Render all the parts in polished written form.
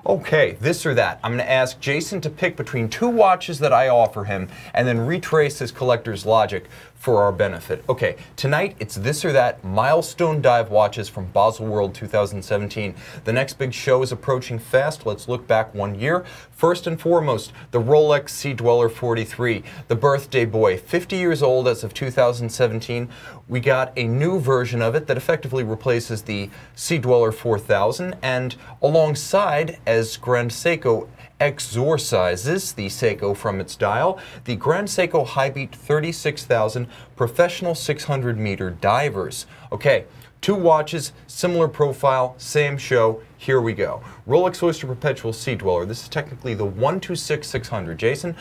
Okay, this or that. I'm going to ask Jason to pick between two watches that I offer him and then retrace his collector's logic for our benefit. Okay, tonight it's this or that milestone dive watches from Baselworld 2017. The next big show is approaching fast. Let's look back 1 year. First and foremost, the Rolex Sea Dweller 43, the birthday boy, 50 years old as of 2017. We got a new version of it that effectively replaces the Sea Dweller 4000, and alongside, as Grand Seiko exorcises the Seiko from its dial, the Grand Seiko Hi-Beat 36,000 professional 600-meter divers. Okay, two watches, similar profile, same show. Here we go. Rolex Oyster Perpetual Sea Dweller. This is technically the 126-600. Jason,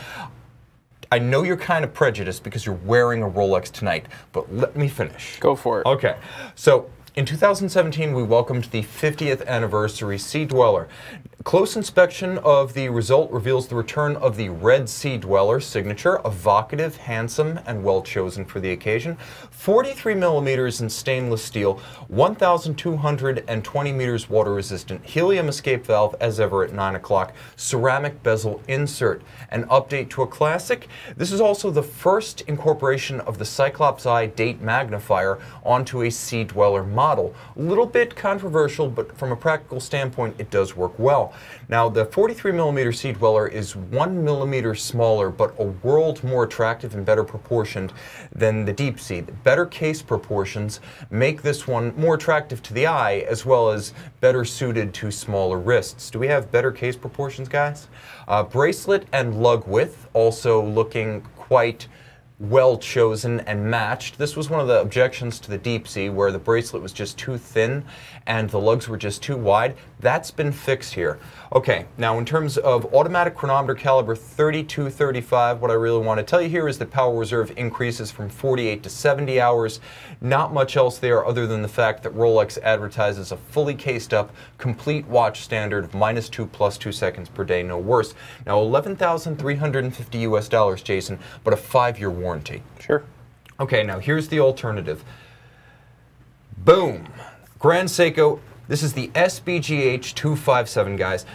I know you're kind of prejudiced because you're wearing a Rolex tonight, but let me finish. Go for it. Okay, so in 2017, we welcomed the 50th anniversary Sea Dweller. Close inspection of the result reveals the return of the red Sea Dweller signature, evocative, handsome, and well chosen for the occasion. 43 millimeters in stainless steel, 1,220 meters water resistant, helium escape valve as ever at 9 o'clock, ceramic bezel insert. An update to a classic. This is also the first incorporation of the Cyclops Eye date magnifier onto a Sea Dweller model. A little bit controversial, but from a practical standpoint, it does work well. Now, the 43 millimeter Sea Dweller is 1 millimeter smaller, but a world more attractive and better proportioned than the Deep Sea. The better case proportions make this one more attractive to the eye, as well as better suited to smaller wrists. Do we have better case proportions, guys? Bracelet and lug width also looking quite well chosen and matched. This was one of the objections to the Deep Sea, where the bracelet was just too thin and the lugs were just too wide. That's been fixed here. Okay, now in terms of automatic chronometer caliber 3235, what I really want to tell you here is that power reserve increases from 48 to 70 hours. Not much else there other than the fact that Rolex advertises a fully cased up, complete watch standard of -2 + 2 seconds per day, no worse. Now $11,350 US, Jason, but a 5-year warranty. Sure. Okay, now here's the alternative. Boom. Grand Seiko, this is the SBGH257, guys.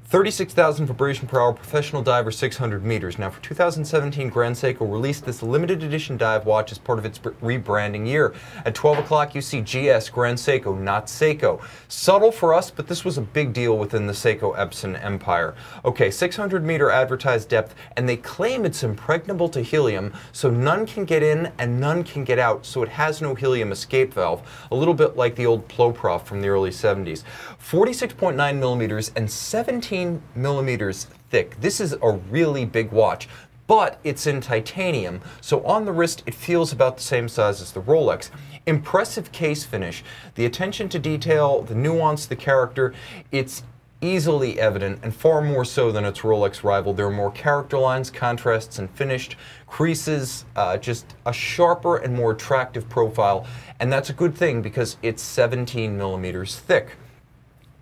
36,000 vibration per hour, professional diver, 600 meters. Now, for 2017, Grand Seiko released this limited edition dive watch as part of its rebranding year. At 12 o'clock, you see GS, Grand Seiko, not Seiko. Subtle for us, but this was a big deal within the Seiko-Epson empire. Okay, 600-meter advertised depth, and they claim it's impregnable to helium, so none can get in and none can get out, so it has no helium escape valve. A little bit like the old Ploprof from the early 70s. 46.9 millimeters and 17 millimeters thick. This is a really big watch, but it's in titanium, so on the wrist it feels about the same size as the Rolex. Impressive case finish. The attention to detail, the nuance, the character, it's easily evident, and far more so than its Rolex rival. There are more character lines, contrasts, and finished creases, just a sharper and more attractive profile, and that's a good thing because it's 17 millimeters thick.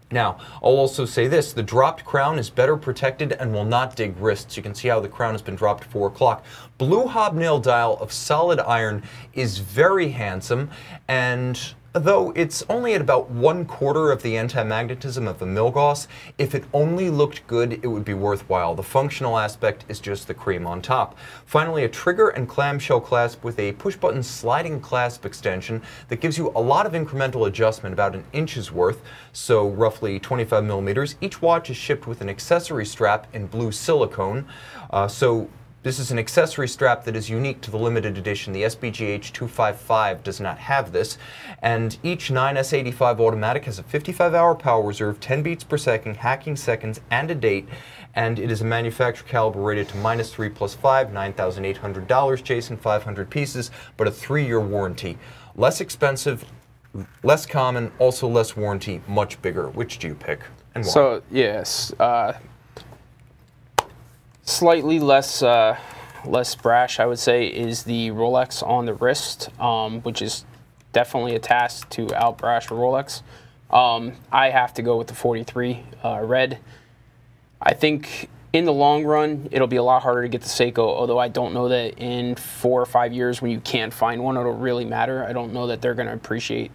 Now, I'll also say this, the dropped crown is better protected and will not dig wrists. You can see how the crown has been dropped at 4 o'clock. Blue hobnail dial of solid iron is very handsome, and though it's only at about 1/4 of the anti-magnetism of the Milgauss, if it only looked good, it would be worthwhile. The functional aspect is just the cream on top. Finally, a trigger and clamshell clasp with a push-button sliding clasp extension that gives you a lot of incremental adjustment, about an inch's worth, so roughly 25 millimeters. Each watch is shipped with an accessory strap in blue silicone, this is an accessory strap that is unique to the limited edition. The SBGH255 does not have this. And each 9S85 automatic has a 55-hour power reserve, 10 beats per second, hacking seconds, and a date. And it is a manufacturer caliber rated to -3 + 5, $9,800, Jason, 500 pieces, but a 3-year warranty. Less expensive, less common, also less warranty, much bigger. Which do you pick and why? So, yes. Slightly less brash, I would say, is the Rolex on the wrist, which is definitely a task to outbrash a Rolex. I have to go with the 43 red. I think in the long run, it'll be a lot harder to get the Seiko, although I don't know that in 4 or 5 years when you can't find one, it'll really matter. I don't know that they're going to appreciate,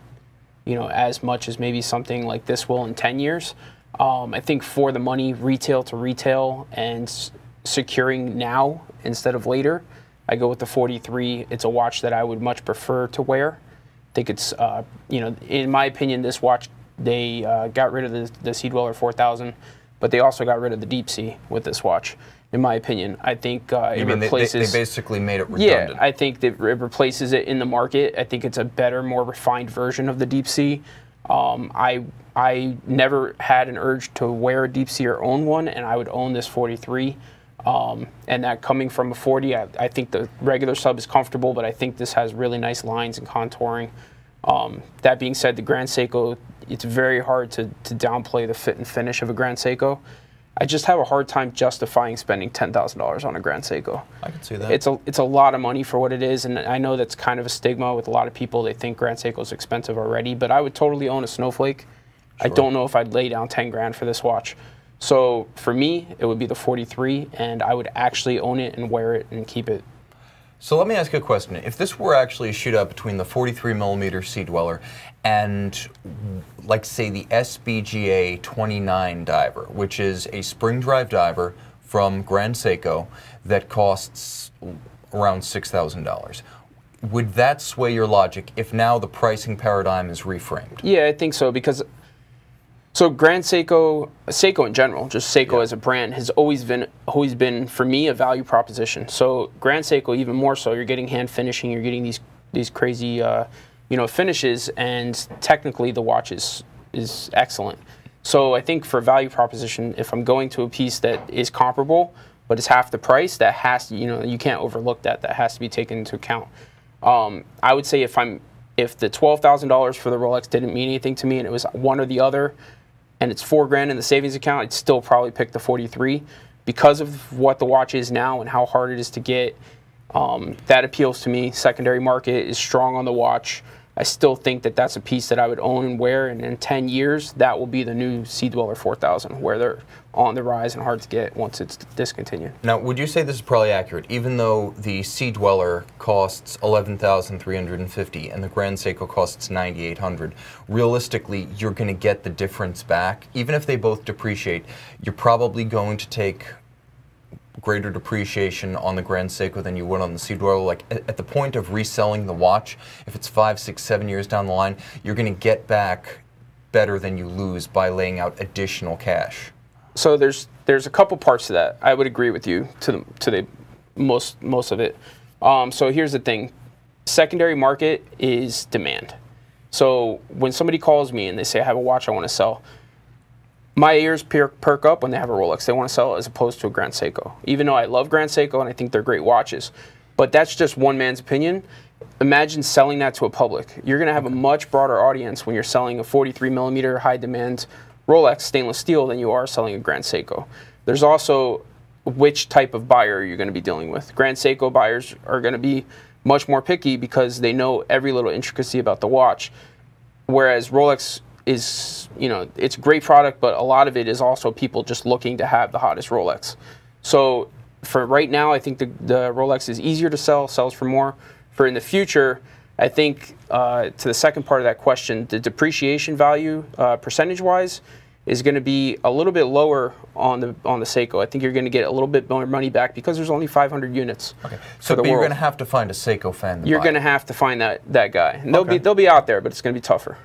you know, as much as maybe something like this will in 10 years. I think for the money, retail to retail, and securing now instead of later, I go with the 43. It's a watch that I would much prefer to wear. I think it's, you know, in my opinion, this watch, they got rid of the Sea Dweller 4000, but they also got rid of the Deep Sea with this watch. In my opinion, I think it replaces. They basically made it redundant. Yeah, I think that it replaces it in the market. I think it's a better, more refined version of the Deep Sea. I never had an urge to wear a Deep Sea or own one, and I would own this 43. And that coming from a 40, I think the regular sub is comfortable, but I think this has really nice lines and contouring. That being said, the Grand Seiko, it's very hard to downplay the fit and finish of a Grand Seiko. I just have a hard time justifying spending $10,000 on a Grand Seiko. I can see that. It's a lot of money for what it is, and I know that's kind of a stigma with a lot of people. They think Grand Seiko is expensive already, but I would totally own a Snowflake. Sure. I don't know if I'd lay down 10 grand for this watch. So for me, it would be the 43, and I would actually own it and wear it and keep it. So let me ask you a question. If this were actually a shootout between the 43mm Sea Dweller and, like, say, the SBGH257 diver, which is a spring drive diver from Grand Seiko that costs around $6,000, would that sway your logic if now the pricing paradigm is reframed? Yeah, I think so, because so Grand Seiko, Seiko in general, just Seiko as a brand, has always been for me a value proposition. So Grand Seiko even more so. You're getting hand finishing, you're getting these crazy you know, finishes, and technically the watch is excellent. So I think for value proposition, if I'm going to a piece that is comparable but is half the price, that has to, you know, you can't overlook that. That has to be taken into account. I would say if the $12,000 for the Rolex didn't mean anything to me and it was one or the other, and it's $4 grand in the savings account, I'd still probably pick the 43 because of what the watch is now and how hard it is to get. That appeals to me. Secondary market is strong on the watch. I still think that that's a piece that I would own and wear, and in 10 years, that will be the new Sea Dweller 4000, where they're on the rise and hard to get once it's discontinued. Now, would you say this is probably accurate? Even though the Sea Dweller costs $11,350 and the Grand Seiko costs $9,800, realistically, you're going to get the difference back. Even if they both depreciate, you're probably going to take greater depreciation on the Grand Seiko than you would on the Sea Dweller. Like at the point of reselling the watch, if it's 5, 6, 7 years down the line, you're going to get back better than you lose by laying out additional cash. So there's a couple parts to that. I would agree with you to the most of it. So here's the thing: secondary market is demand. So when somebody calls me and they say I have a watch I want to sell, my ears perk up when they have a Rolex. They want to sell it as opposed to a Grand Seiko. Even though I love Grand Seiko and I think they're great watches, but that's just one man's opinion. Imagine selling that to a public. You're going to have a much broader audience when you're selling a 43mm high demand Rolex stainless steel than you are selling a Grand Seiko. There's also which type of buyer you're going to be dealing with. Grand Seiko buyers are going to be much more picky because they know every little intricacy about the watch, whereas Rolex is, you know, it's a great product, but a lot of it is also people just looking to have the hottest Rolex. So for right now, I think the Rolex is easier to sell, sells for more. For in the future, I think to the second part of that question, the depreciation value percentage-wise is going to be a little bit lower on the Seiko. I think you're going to get a little bit more money back because there's only 500 units. Okay. So but you're going to have to find a Seiko fan. You're going to have to find that guy. And they'll be out there, but it's going to be tougher.